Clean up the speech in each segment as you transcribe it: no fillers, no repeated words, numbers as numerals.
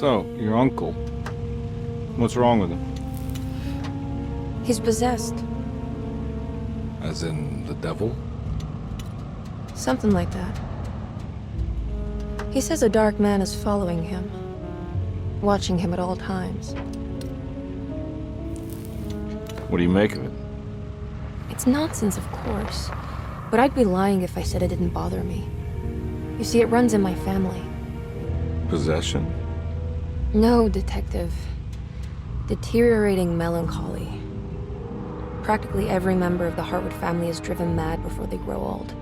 So, your uncle. What's wrong with him? He's possessed. As in the devil? Something like that. He says a dark man is following him, watching him at all times. What do you make of it? It's nonsense, of course, but I'd be lying if I said it didn't bother me. You see, it runs in my family. Possession? No, detective. Deteriorating melancholy. Practically every member of the Hartwood family is driven mad before they grow old.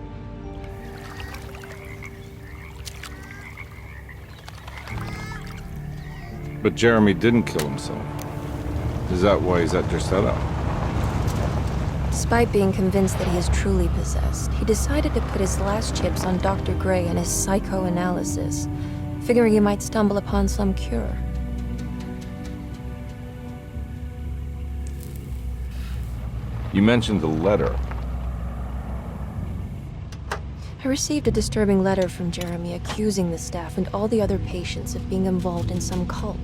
But Jeremy didn't kill himself. Is that why he's at your setup? Despite being convinced that he is truly possessed, he decided to put his last chips on Dr. Gray and his psychoanalysis, figuring he might stumble upon some cure. You mentioned the letter. I received a disturbing letter from Jeremy accusing the staff and all the other patients of being involved in some cult.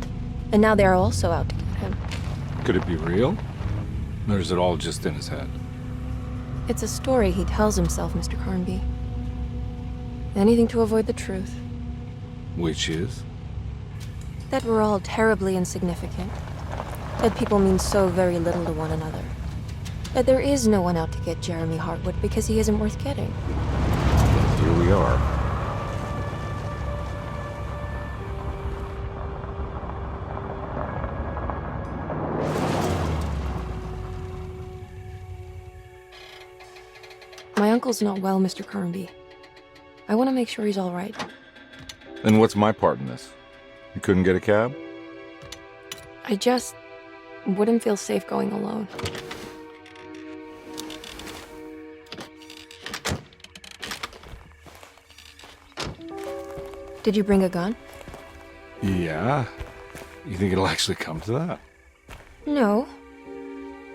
And now they are also out to get him. Could it be real? Or is it all just in his head? It's a story he tells himself, Mr. Carnby. Anything to avoid the truth. Which is? That we're all terribly insignificant. That people mean so very little to one another. That there is no one out to get Jeremy Hartwood because he isn't worth getting. Here we are. My uncle's not well, Mr. Carnby. I want to make sure he's all right. Then what's my part in this? You couldn't get a cab? I just wouldn't feel safe going alone. Did you bring a gun? Yeah. You think it'll actually come to that? No.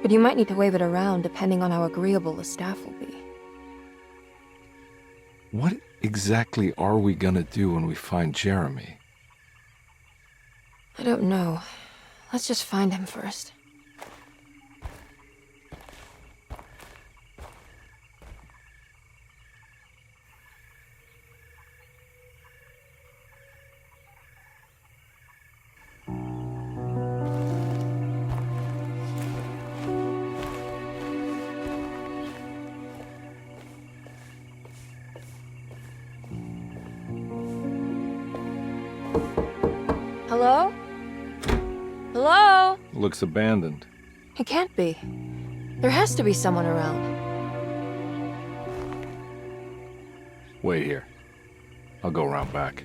But you might need to wave it around depending on how agreeable the staff will be. What exactly are we gonna do when we find Jeremy? I don't know. Let's just find him first. Hello? Hello? Looks abandoned. It can't be. There has to be someone around. Wait here. I'll go around back.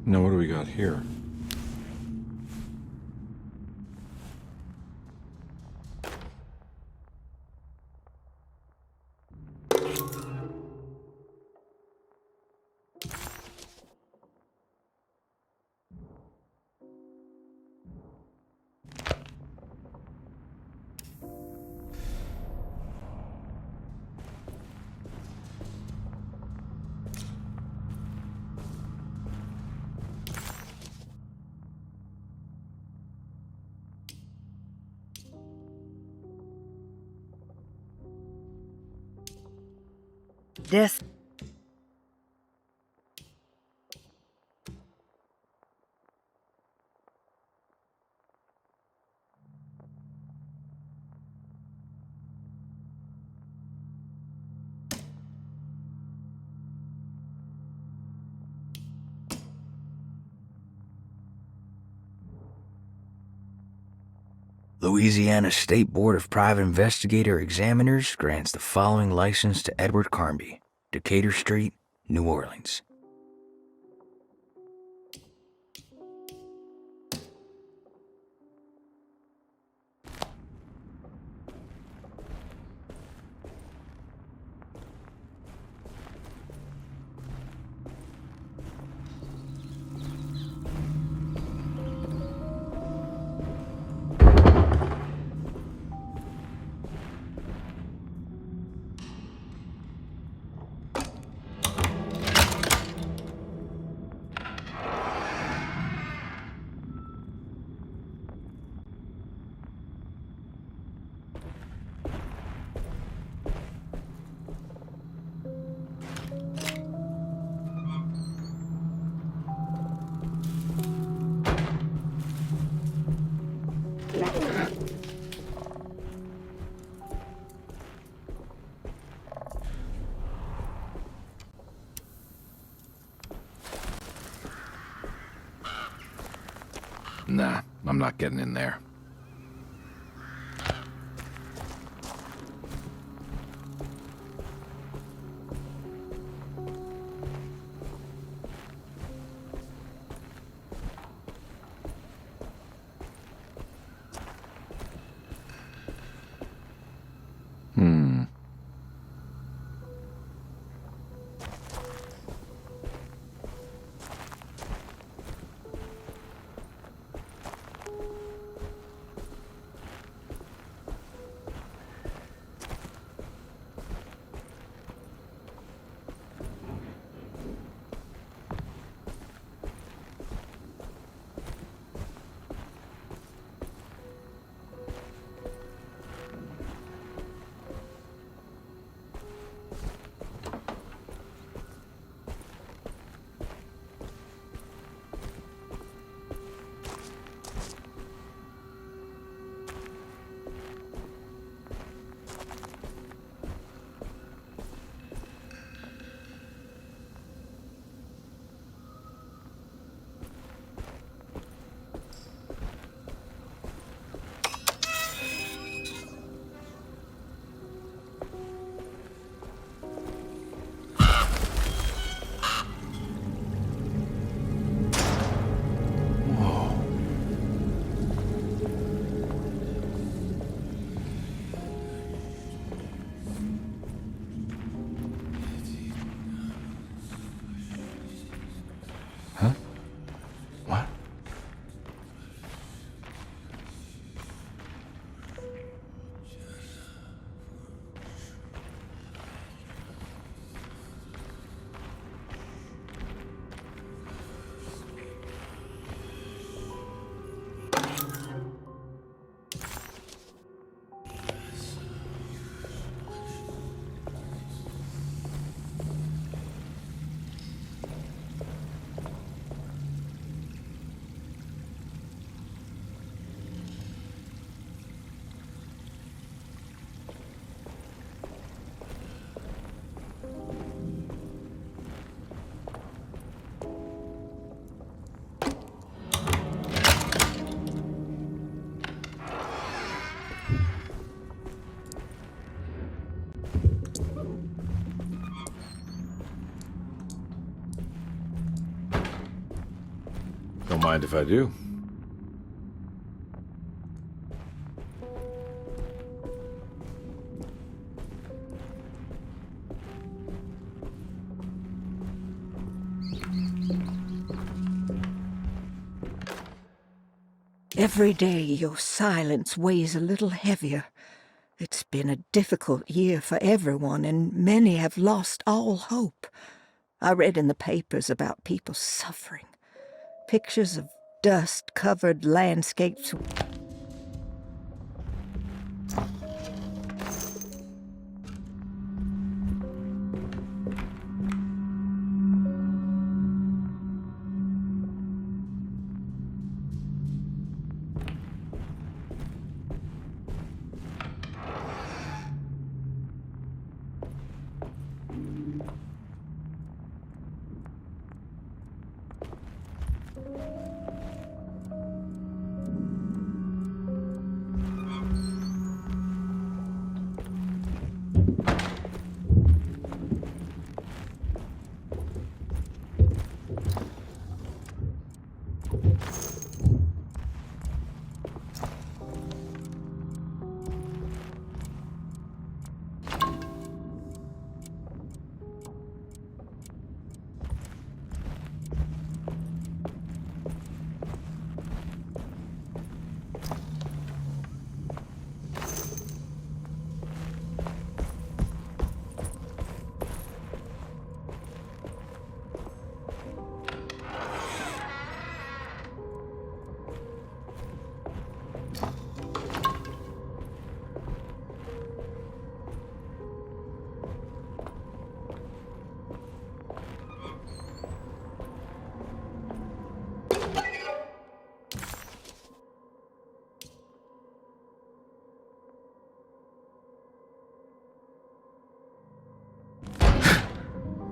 Now what do we got here? Death. Louisiana State Board of Private Investigator Examiners grants the following license to Edward Carnby, Decatur Street, New Orleans. Nah, I'm not getting in there. What? Don't mind if I do. Every day your silence weighs a little heavier. It's been a difficult year for everyone, and many have lost all hope. I read in the papers about people suffering. Pictures of dust-covered landscapes.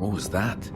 What was that?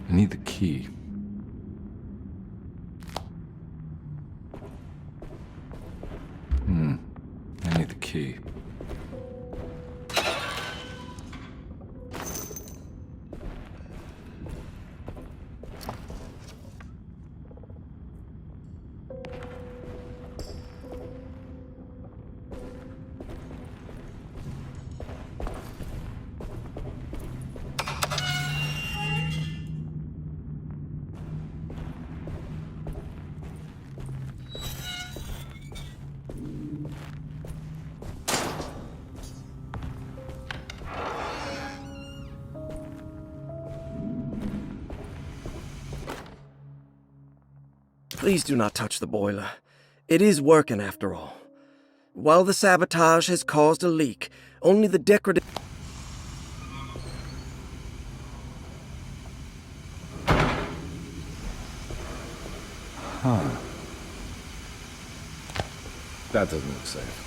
I need the key. I need the key. Please do not touch the boiler. It is working after all. While the sabotage has caused a leak, only the decorative... Huh. That doesn't look safe.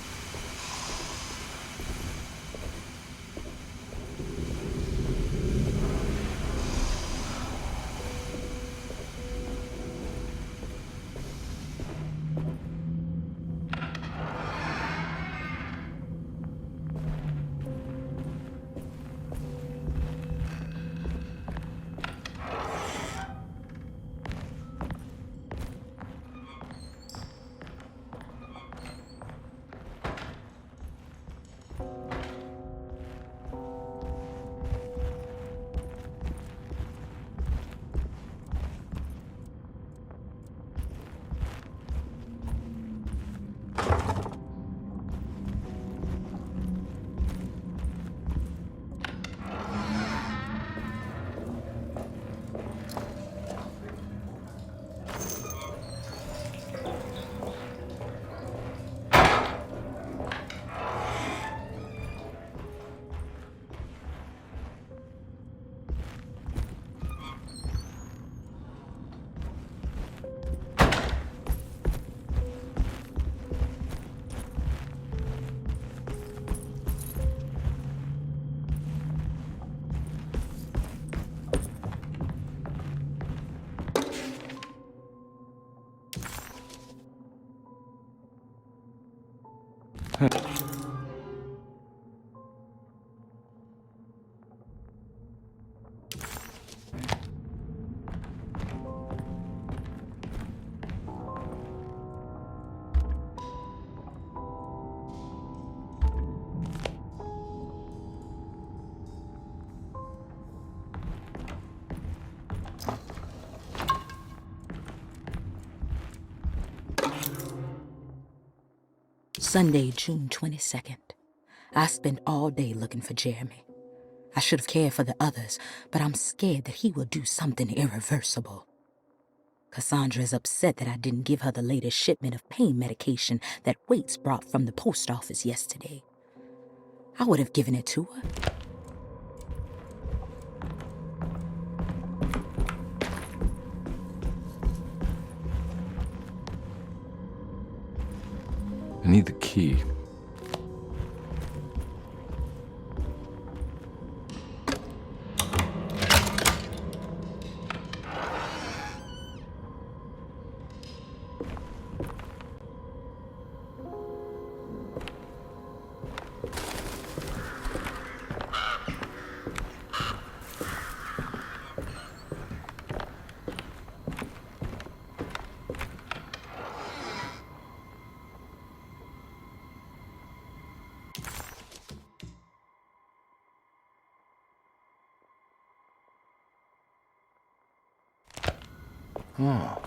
Sunday, June 22nd. I spent all day looking for Jeremy. I should have cared for the others, but I'm scared that he will do something irreversible. Cassandra is upset that I didn't give her the latest shipment of pain medication that Waits brought from the post office yesterday. I would have given it to her. I need the key. Oh.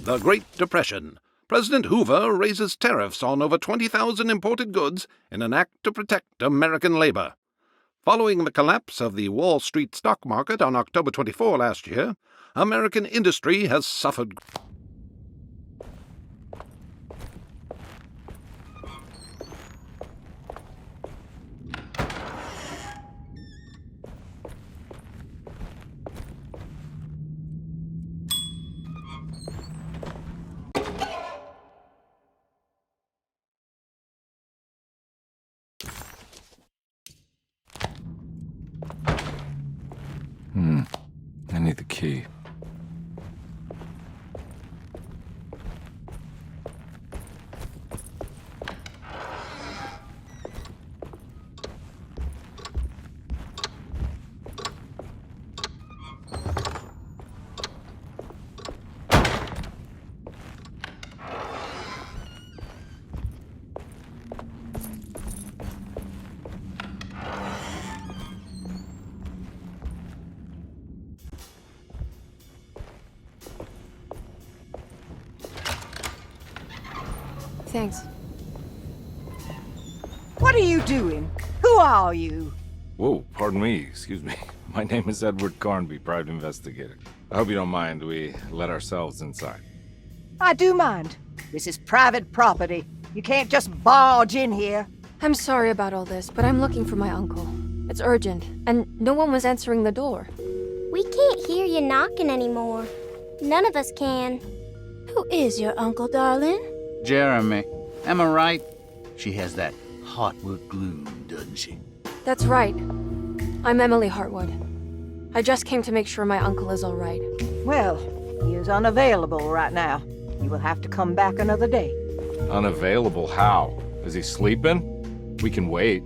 The Great Depression. President Hoover raises tariffs on over 20,000 imported goods in an act to protect American labor. Following the collapse of the Wall Street stock market on October 24 last year, American industry has suffered. I need the key. Thanks. What are you doing? Who are you? Whoa, pardon me, excuse me. My name is Edward Carnby, private investigator. I hope you don't mind we let ourselves inside. I do mind. This is private property. You can't just barge in here. I'm sorry about all this, but I'm looking for my uncle. It's urgent, and no one was answering the door. We can't hear you knocking anymore. None of us can. Who is your uncle, darling? Jeremy. Am I right? She has that Heartwood gloom, doesn't she? That's right. I'm Emily Hartwood. I just came to make sure my uncle is all right. Well, he is unavailable right now. You will have to come back another day. Unavailable how? Is he sleeping? We can wait.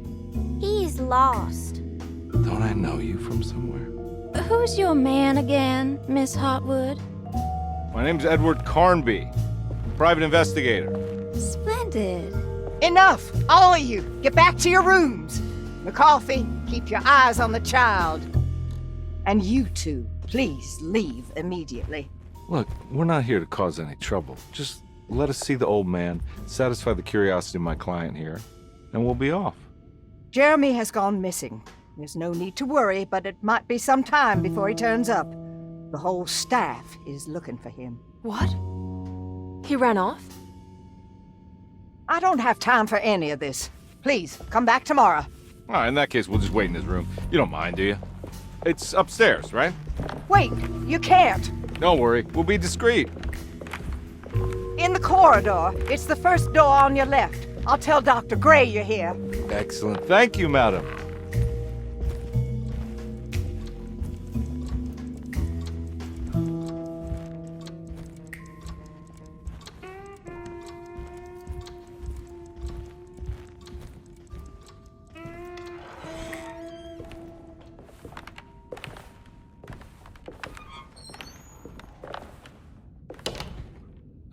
He's lost. Don't I know you from somewhere? Who's your man again, Miss Hartwood? My name's Edward Carnby, private investigator. Splendid. Enough! All of you, get back to your rooms. McCarthy, keep your eyes on the child. And you two, please leave immediately. Look, we're not here to cause any trouble. Just let us see the old man, satisfy the curiosity of my client here, and we'll be off. Jeremy has gone missing. There's no need to worry, but it might be some time before he turns up. The whole staff is looking for him. What? He ran off? I don't have time for any of this. Please, come back tomorrow. All right, in that case, we'll just wait in his room. You don't mind, do you? It's upstairs, right? Wait, you can't. Don't worry, we'll be discreet. In the corridor. It's the first door on your left. I'll tell Dr. Gray you're here. Excellent. Thank you, madam.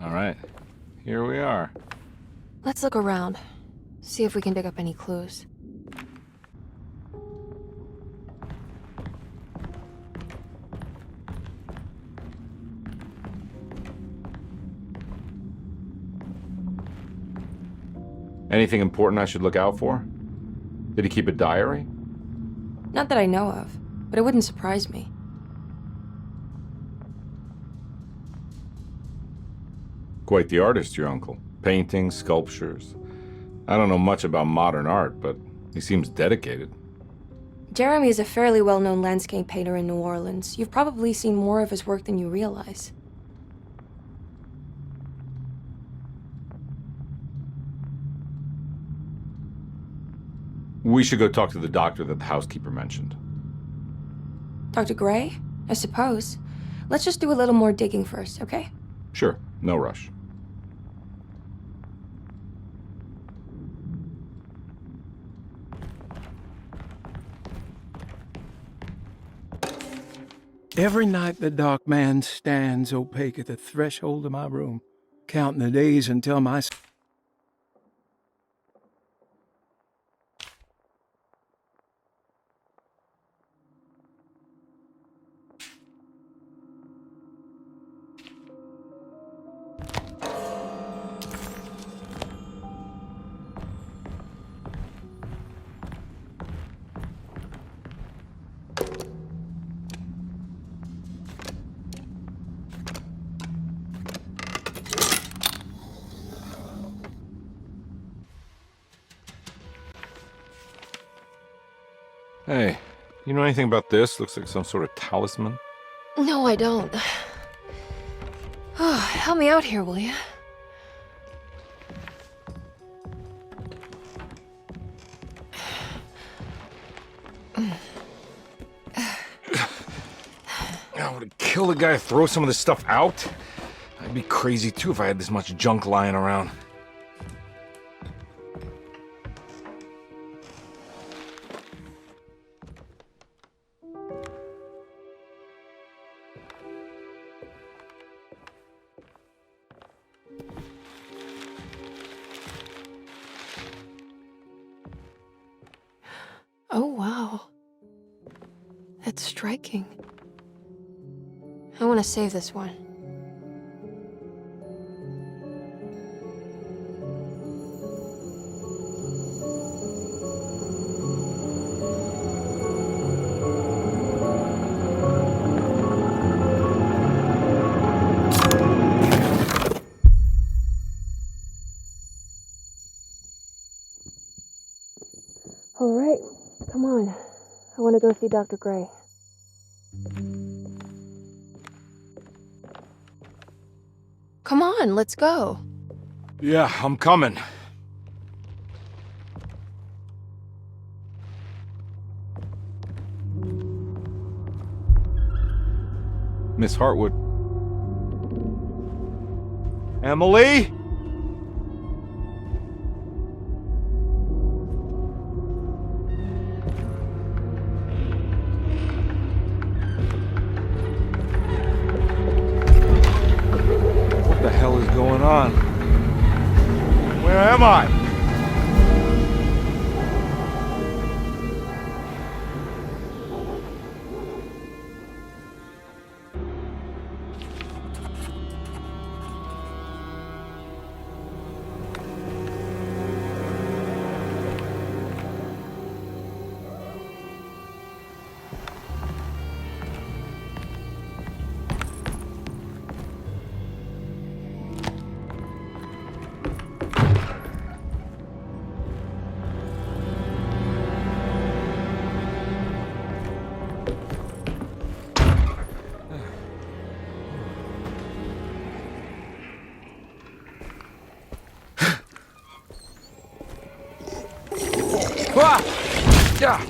All right, here we are. Let's look around. See if we can dig up any clues. Anything important I should look out for? Did he keep a diary? Not that I know of, but it wouldn't surprise me. Quite the artist, your uncle. Paintings, sculptures. I don't know much about modern art, but he seems dedicated. Jeremy is a fairly well-known landscape painter in New Orleans. You've probably seen more of his work than you realize. We should go talk to the doctor that the housekeeper mentioned. Dr. Gray? I suppose. Let's just do a little more digging first, okay? Sure, no rush. Every night the dark man stands opaque at the threshold of my room, counting the days until my... Hey, you know anything about this? Looks like some sort of talisman. No, I don't. Oh, help me out here, will you? I would kill the guy to throw some of this stuff out. I'd be crazy too if I had this much junk lying around. Oh, wow. That's striking. I want to save this one. All right, come on. I want to go see Dr. Gray. Come on, let's go. Yeah, I'm coming. Miss Hartwood. Emily? What the hell is going on? Where am I? Yeah.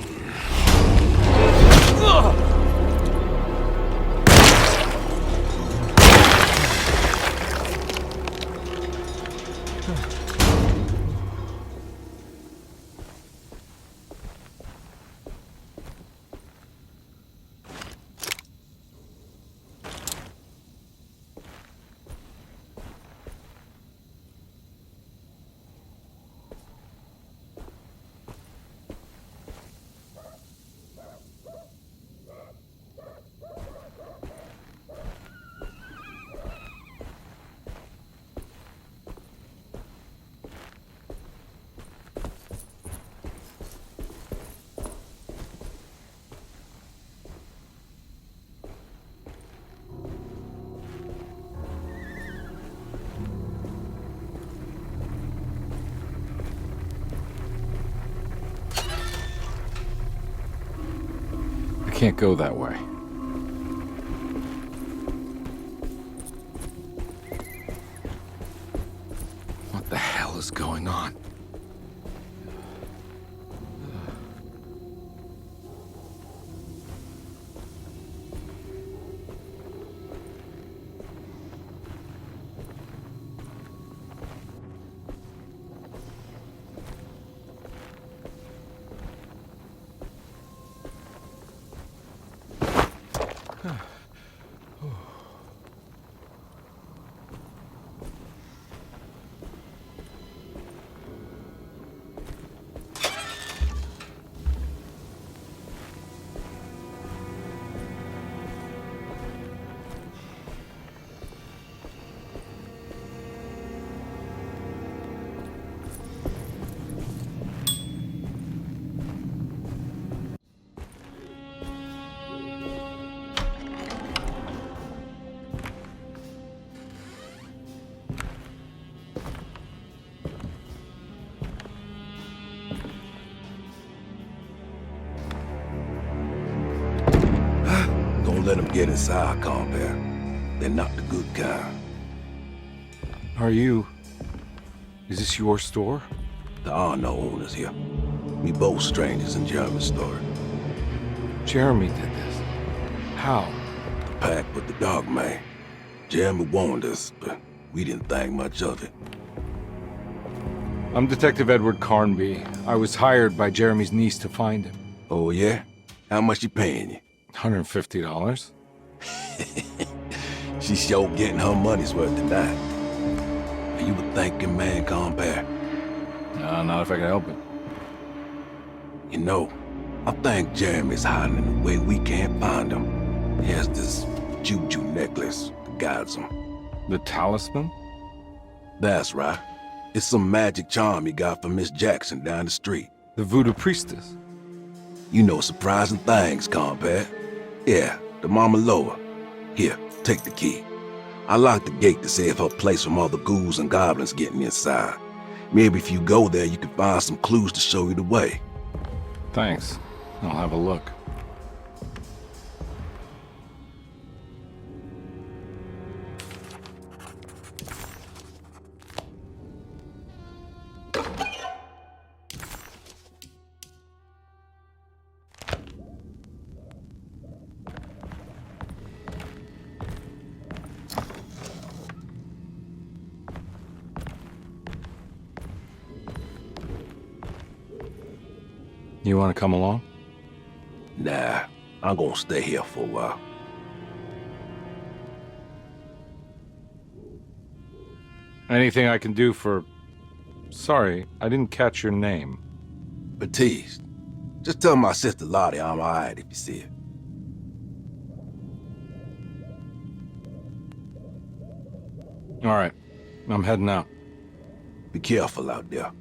I can't go that way. What the hell is going on? let them get inside, compare. They're not the good kind. Is this your store? There are no owners here. We both strangers in Jeremy's story. Jeremy did this. How? The pact with the dog man. Jeremy warned us, but we didn't think much of it. I'm Detective Edward Carnby. I was hired by Jeremy's niece to find him. Oh, yeah? How much she paying you? $150. She's sure getting her money's worth tonight. Are you a thinking man, compare? No, not if I can help it. You know, I think Jeremy's hiding in a way we can't find him. He has this juju necklace that guides him. The talisman? That's right. It's some magic charm he got from Miss Jackson down the street. The voodoo priestess? You know surprising things, compare. Yeah, the Mama Loa. Here, take the key. I locked the gate to save her place from all the ghouls and goblins getting inside. Maybe if you go there, you can find some clues to show you the way. Thanks. I'll have a look. You want to come along? Nah, I'm gonna stay here for a while. Anything I can do for... Sorry, I didn't catch your name. Baptiste. Just tell my sister Lottie I'm alright if you see her. All right, I'm heading out. Be careful out there.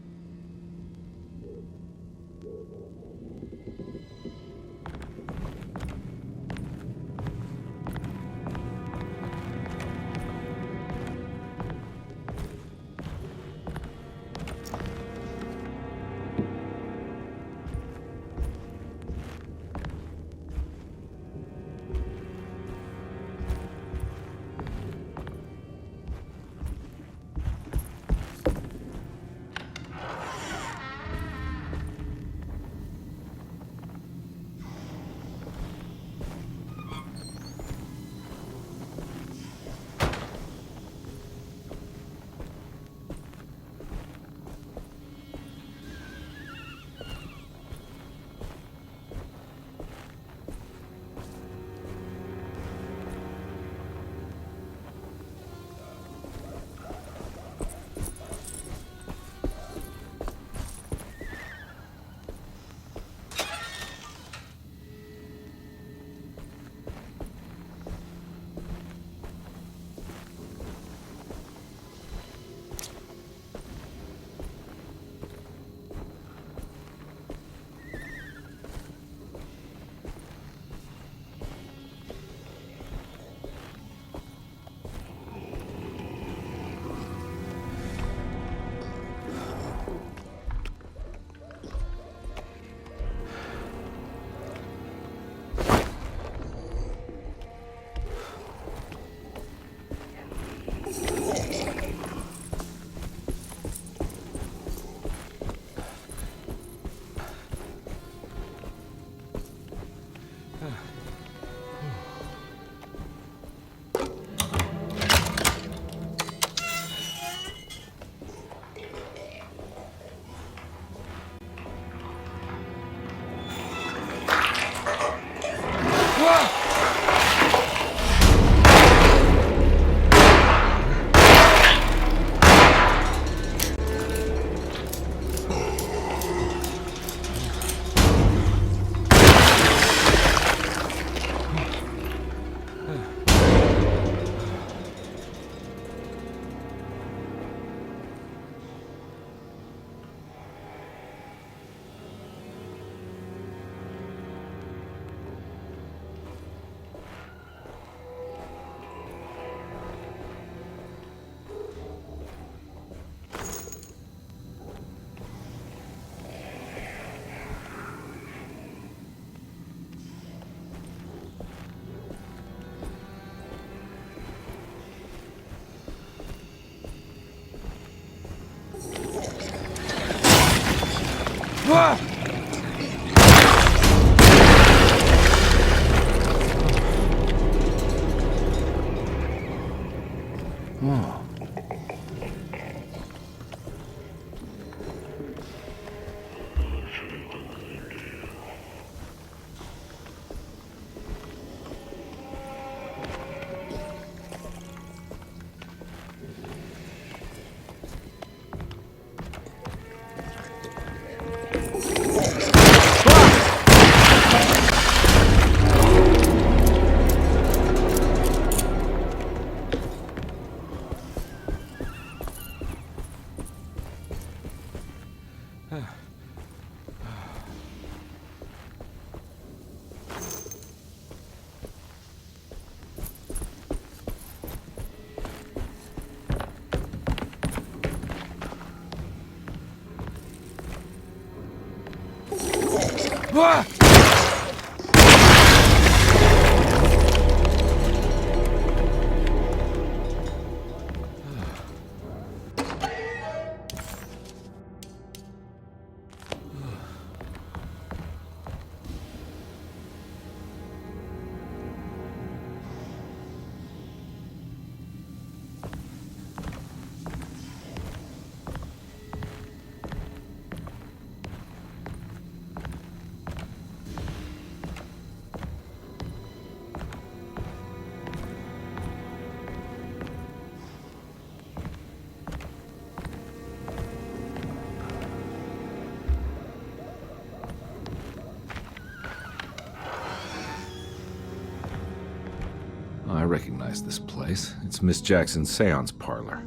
I recognize this place. It's Miss Jackson's seance parlor.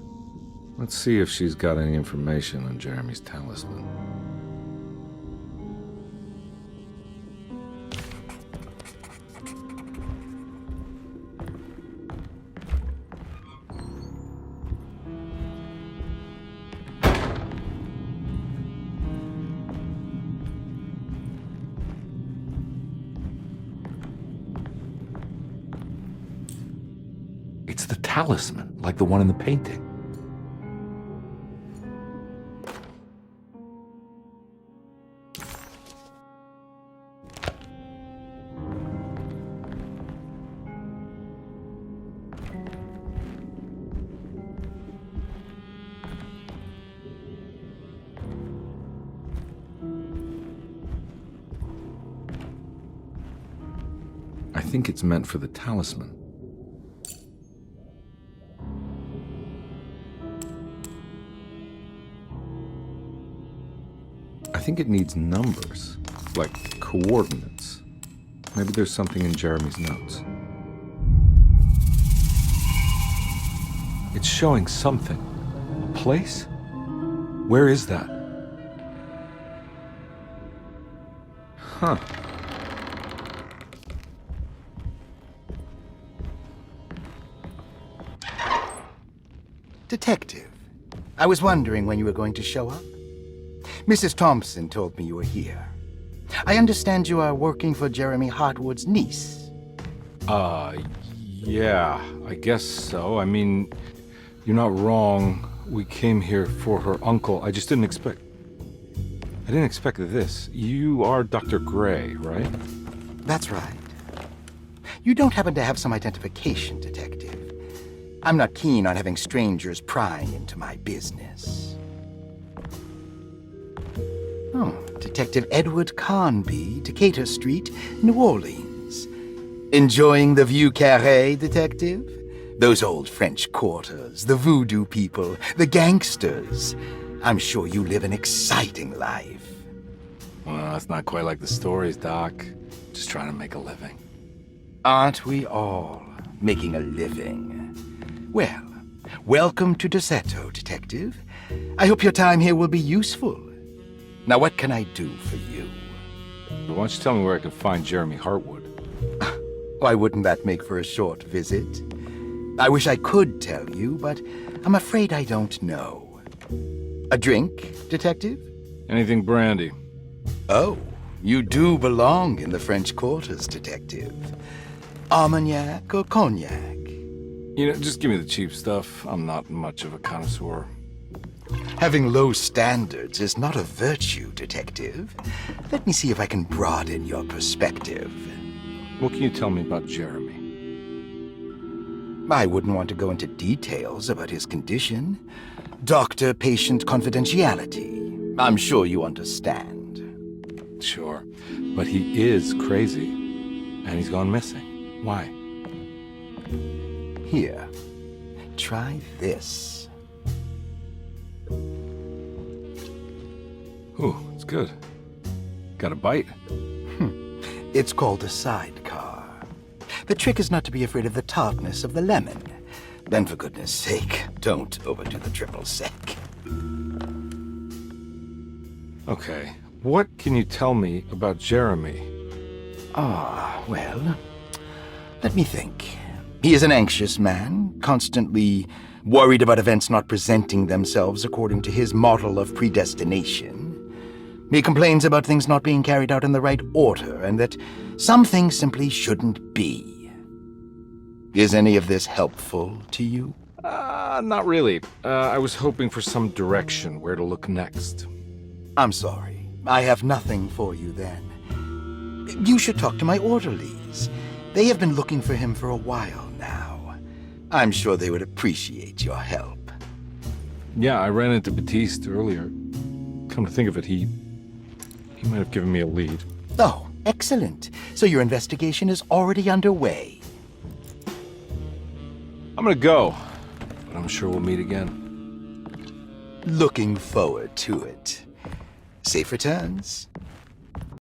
Let's see if she's got any information on Jeremy's talisman. It's the talisman, like the one in the painting. I think it's meant for the talisman. I think it needs numbers, like coordinates. Maybe there's something in Jeremy's notes. It's showing something. A place? Where is that? Huh. Detective, I was wondering when you were going to show up. Mrs. Thompson told me you were here. I understand you are working for Jeremy Hartwood's niece. Yeah, I guess so. I mean, you're not wrong. We came here for her uncle. I just didn't expect... I didn't expect this. You are Dr. Gray, right? That's right. You don't happen to have some identification, Detective. I'm not keen on having strangers prying into my business. Oh, Detective Edward Carnby, Decatur Street, New Orleans. Enjoying the Vieux Carré, Detective? Those old French quarters, the voodoo people, the gangsters. I'm sure you live an exciting life. Well, it's not quite like the stories, Doc. Just trying to make a living. Aren't we all making a living? Well, welcome to Dhursetto, Detective. I hope your time here will be useful. Now, what can I do for you? Why don't you tell me where I can find Jeremy Hartwood? Why wouldn't that make for a short visit? I wish I could tell you, but I'm afraid I don't know. A drink, Detective? Anything brandy. Oh, you do belong in the French quarters, Detective. Armagnac or cognac? You know, just give me the cheap stuff. I'm not much of a connoisseur. Having low standards is not a virtue, Detective. Let me see if I can broaden your perspective. What can you tell me about Jeremy? I wouldn't want to go into details about his condition. Doctor-patient confidentiality. I'm sure you understand. Sure, but he is crazy, and he's gone missing. Why? Here, try this. Ooh, it's good. Got a bite? It's called a sidecar. The trick is not to be afraid of the tartness of the lemon. Then, for goodness sake, don't overdo the triple sec. Okay, what can you tell me about Jeremy? Well, let me think. He is an anxious man, constantly worried about events not presenting themselves according to his model of predestination. He complains about things not being carried out in the right order, and that some things simply shouldn't be. Is any of this helpful to you? Not really. I was hoping for some direction where to look next. I'm sorry. I have nothing for you then. You should talk to my orderlies. They have been looking for him for a while now. I'm sure they would appreciate your help. Yeah, I ran into Batiste earlier. Come to think of it, he might have given me a lead. Oh, excellent. So your investigation is already underway. I'm gonna go, but I'm sure we'll meet again. Looking forward to it. Safe returns.